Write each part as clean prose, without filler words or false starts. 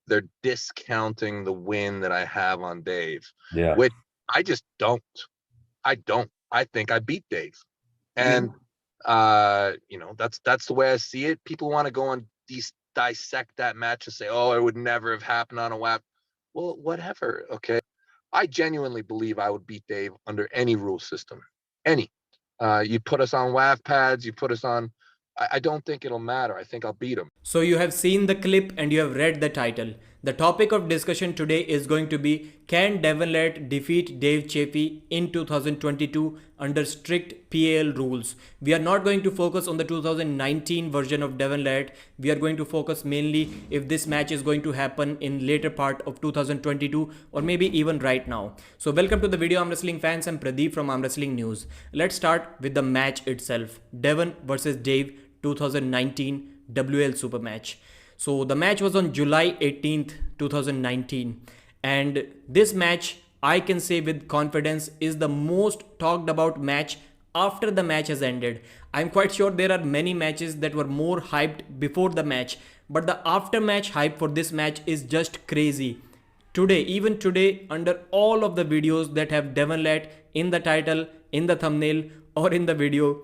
they're discounting the win that I have on Dave, Yeah. which I just don't. I don't. I think I beat Dave. And that's the way I see it. People want to go and dissect that match and say, oh, it would never have happened on a WAP. Well, whatever. Okay. I genuinely believe I would beat Dave under any rule system. Any. You put us on WAF pads, you put us on. I don't think it'll matter. I think I'll beat him. So you have seen the clip and you have read the title. The topic of discussion today is going to be, can Devon Larratt defeat Dave Chaffee in 2022 under strict PAL rules? We are not going to focus on the 2019 version of Devon Larratt. We are going to focus mainly if this match is going to happen in later part of 2022 or maybe even right now. So welcome to the video, Arm Wrestling fans. I'm Pradeep from Arm Wrestling News. Let's start with the match itself. Devon versus Dave 2019 WL Super Match. So the match was on July 18th, 2019. And this match, I can say with confidence, is the most talked about match after the match has ended. I'm quite sure there are many matches that were more hyped before the match, but the after match hype for this match is just crazy. Today, even today, under all of the videos that have Devon Larratt in the title, in the thumbnail, or in the video,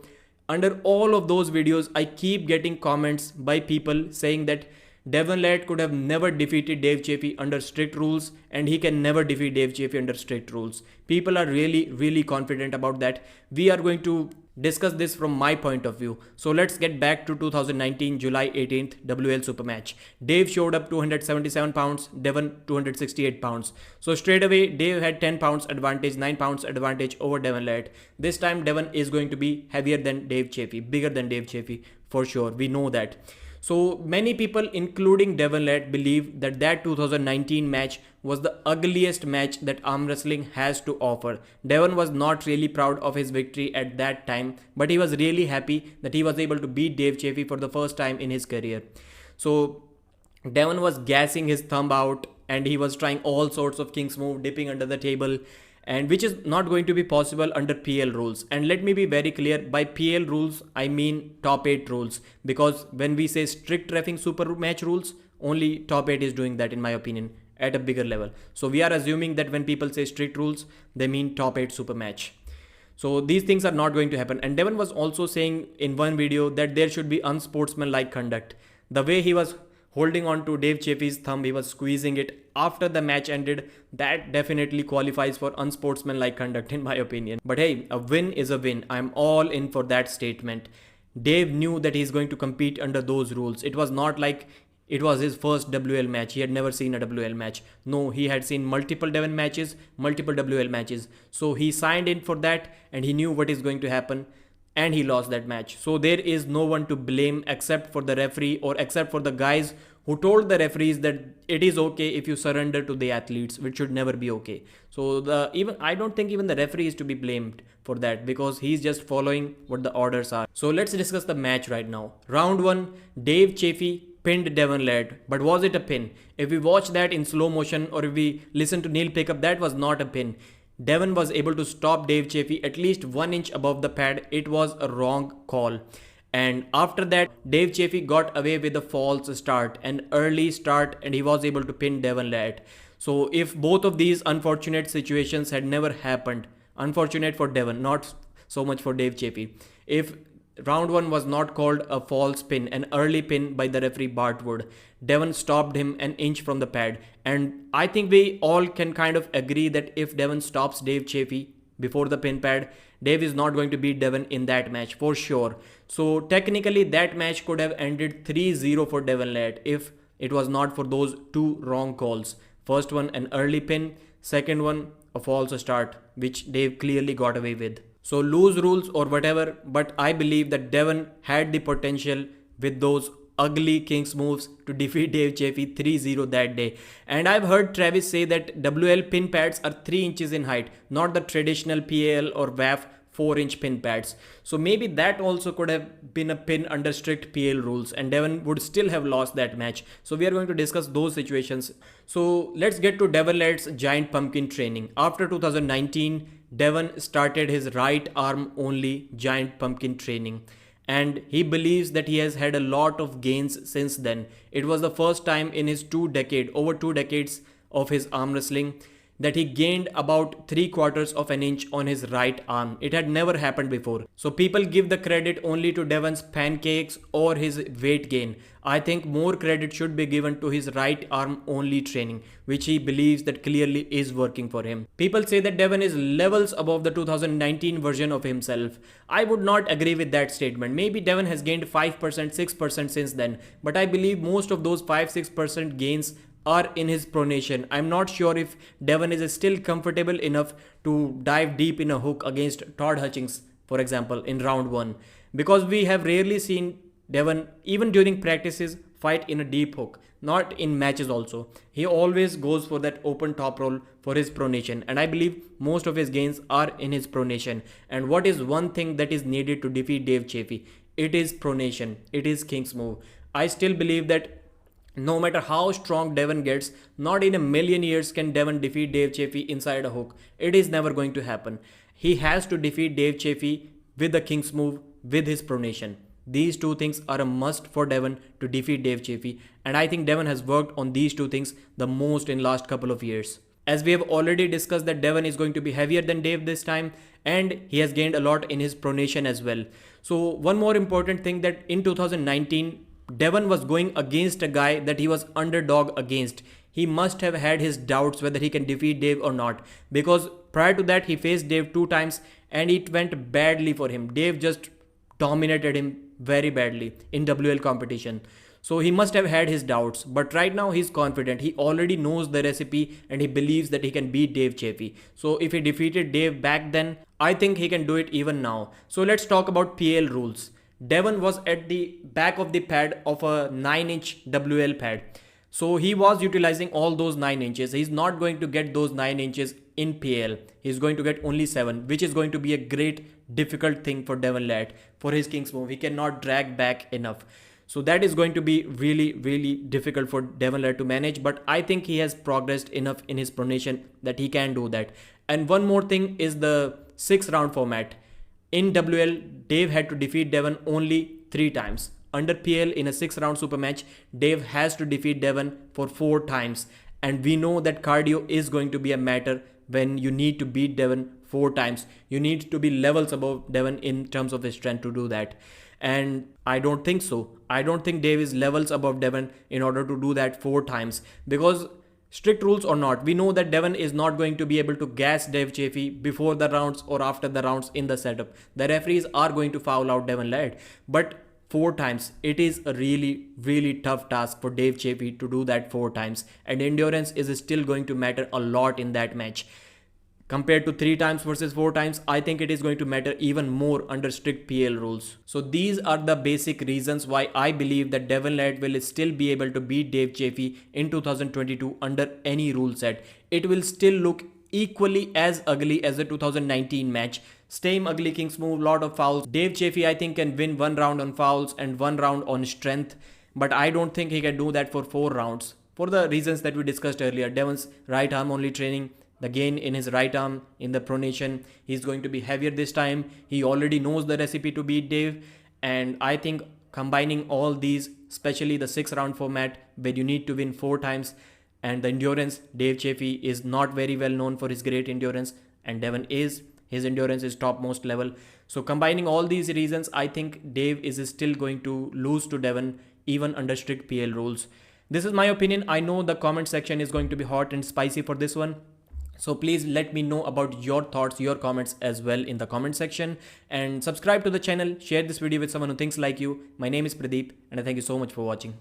under all of those videos, I keep getting comments by people saying that Devon Larratt could have never defeated Dave Chaffee under strict rules and he can never defeat Dave Chaffee under strict rules. People are really confident about that. We are going to discuss this from my point of view. So let's get back to 2019 July 18th WL Super Match. Dave showed up 277 pounds, Devon 268 pounds. So straight away Dave had 10 pounds advantage, 9 pounds advantage over Devon Larratt. This time Devon is going to be heavier than Dave Chaffee, bigger than Dave Chaffee for sure. We know that. So many people, including Devon Larratt, believe that that 2019 match was the ugliest match that arm wrestling has to offer. Devon was not really proud of his victory at that time, but he was really happy that he was able to beat Dave Chaffee for the first time in his career. So Devon was gassing his thumb out and he was trying all sorts of king's move, dipping under the table, and which is not going to be possible under PL rules. And let me be very clear, by PL rules I mean top 8 rules, because when we say strict reffing super match rules, only top 8 is doing that in my opinion at a bigger level. So we are assuming that when people say strict rules, they mean top 8 super match. So these things are not going to happen. And Devon was also saying in one video that there should be unsportsmanlike conduct. The way he was holding on to Dave Chaffee's thumb, he was squeezing it after the match ended, that definitely qualifies for unsportsmanlike conduct in my opinion. But hey, a win is a win. I'm all in for that statement. Dave knew that he's going to compete under those rules. It was not like it was his first WL match. He had never seen a WL match. No, he had seen multiple Devon matches, multiple WL matches. So he signed in for that and he knew what is going to happen. And he lost that match. So there is no one to blame except for the referee or except for the guys who told the referees that it is okay if you surrender to the athletes, which should never be okay. So I don't think even the referee is to be blamed for that, because he's just following what the orders are. So let's discuss the match right now. Round 1, Dave Chaffee pinned Devon Larratt. But was it a pin? If we watch that in slow motion or if we listen to Neil Pickup, that was not a pin. Devon was able to stop Dave Chaffee at least 1 inch above the pad. It was a wrong call. And after that, Dave Chaffee got away with a false start, an early start, and he was able to pin Devon Larratt. So if both of these unfortunate situations had never happened, unfortunate for Devon, not so much for Dave Chaffee, if round 1 was not called a false pin, an early pin by the referee Bart Wood, Devon stopped him an inch from the pad. And I think we all can kind of agree that if Devon stops Dave Chaffee before the pin pad, Dave is not going to beat Devon in that match for sure. So technically that match could have ended 3-0 for Devon Larratt if it was not for those two wrong calls. First one, an early pin. Second one, a false start, which Dave clearly got away with. So loose rules or whatever, but I believe that Devon had the potential with those ugly Kings moves to defeat Dave Chaffee 3-0 that day. And I've heard Travis say that WL pin pads are 3 inches in height, not the traditional PAL or WAF 4-inch pin pads. So maybe that also could have been a pin under strict PL rules and Devon would still have lost that match. So we are going to discuss those situations. So let's get to Devon Larratt's giant pumpkin training. After 2019, Devon started his right arm only giant pumpkin training. and he believes that he has had a lot of gains since then. It was the first time in his over 2 decades of his arm wrestling that he gained about 3/4 of an inch on his right arm. It had never happened before. So people give the credit only to Devon's pancakes or his weight gain. I think more credit should be given to his right arm only training, which he believes that clearly is working for him. People say that Devon is levels above the 2019 version of himself. I would not agree with that statement. Maybe Devon has gained 5%, 6% since then, but I believe most of those 5-6% gains are in his pronation. I'm not sure if Devon is still comfortable enough to dive deep in a hook against Todd Hutchings, for example, in round 1, because we have rarely seen Devon, even during practices, fight in a deep hook, not in matches also. He always goes for that open top roll for his pronation, and I believe most of his gains are in his pronation. And what is one thing that is needed to defeat Dave Chaffee? It is pronation. It is King's move. I still believe that no matter how strong Devon gets, not in a million years can Devon defeat Dave Chaffee inside a hook. It is never going to happen. He has to defeat Dave Chaffee with the King's move, with his pronation. These two things are a must for Devon to defeat Dave Chaffee, and I think Devon has worked on these two things the most in last couple of years. As we have already discussed that Devon is going to be heavier than Dave this time, and he has gained a lot in his pronation as well. So one more important thing, that in 2019, Devon was going against a guy that he was underdog against. He must have had his doubts whether he can defeat Dave or not, because prior to that he faced Dave 2 times and it went badly for him. Dave just dominated him very badly in WL competition. So he must have had his doubts, but right now he's confident. He already knows the recipe and he believes that he can beat Dave Chaffee. So if he defeated Dave back then, I think he can do it even now. So let's talk about PL rules. Devon was at the back of the pad of a 9-inch WL pad. So he was utilizing all those 9 inches. He's not going to get those 9 inches in PL. He's going to get only 7, which is going to be a great difficult thing for Devon Larratt for his King's move. He cannot drag back enough. So that is going to be really, really difficult for Devon Larratt to manage. But I think he has progressed enough in his pronation that he can do that. And one more thing is the 6-round format. In WL, Dave had to defeat Devon only 3 times. Under PL, in a 6-round super match, Dave has to defeat Devon for 4 times. And we know that cardio is going to be a matter when you need to beat Devon 4 times. You need to be levels above Devon in terms of his strength to do that. And I don't think so. I don't think Dave is levels above Devon in order to do that 4 times. Because strict rules or not, we know that Devon is not going to be able to gas Dave Chaffee before the rounds or after the rounds in the setup. The referees are going to foul out Devon Larratt. But 4 times, it is a really, really tough task for Dave Chaffee to do that 4 times. And endurance is still going to matter a lot in that match. Compared to 3 times versus 4 times, I think it is going to matter even more under strict PL rules. So these are the basic reasons why I believe that Devon Larratt will still be able to beat Dave Chaffee in 2022 under any rule set. It will still look equally as ugly as the 2019 match. Same ugly King's move, lot of fouls. Dave Chaffee, I think, can win 1 round on fouls and 1 round on strength. But I don't think he can do that for 4 rounds. For the reasons that we discussed earlier, Devon's right arm only training, the gain in his right arm in the pronation, he's going to be heavier this time. He already knows the recipe to beat Dave. And I think combining all these, especially the 6-round format where you need to win 4 times, and the endurance, Dave Chaffee is not very well known for his great endurance, and Devon is. His endurance is topmost level. So combining all these reasons, I think Dave is still going to lose to Devon even under strict PL rules. This is my opinion. I know the comment section is going to be hot and spicy for this one. So please let me know about your thoughts, your comments as well in the comment section, and subscribe to the channel, share this video with someone who thinks like you. My name is Pradeep and I thank you so much for watching.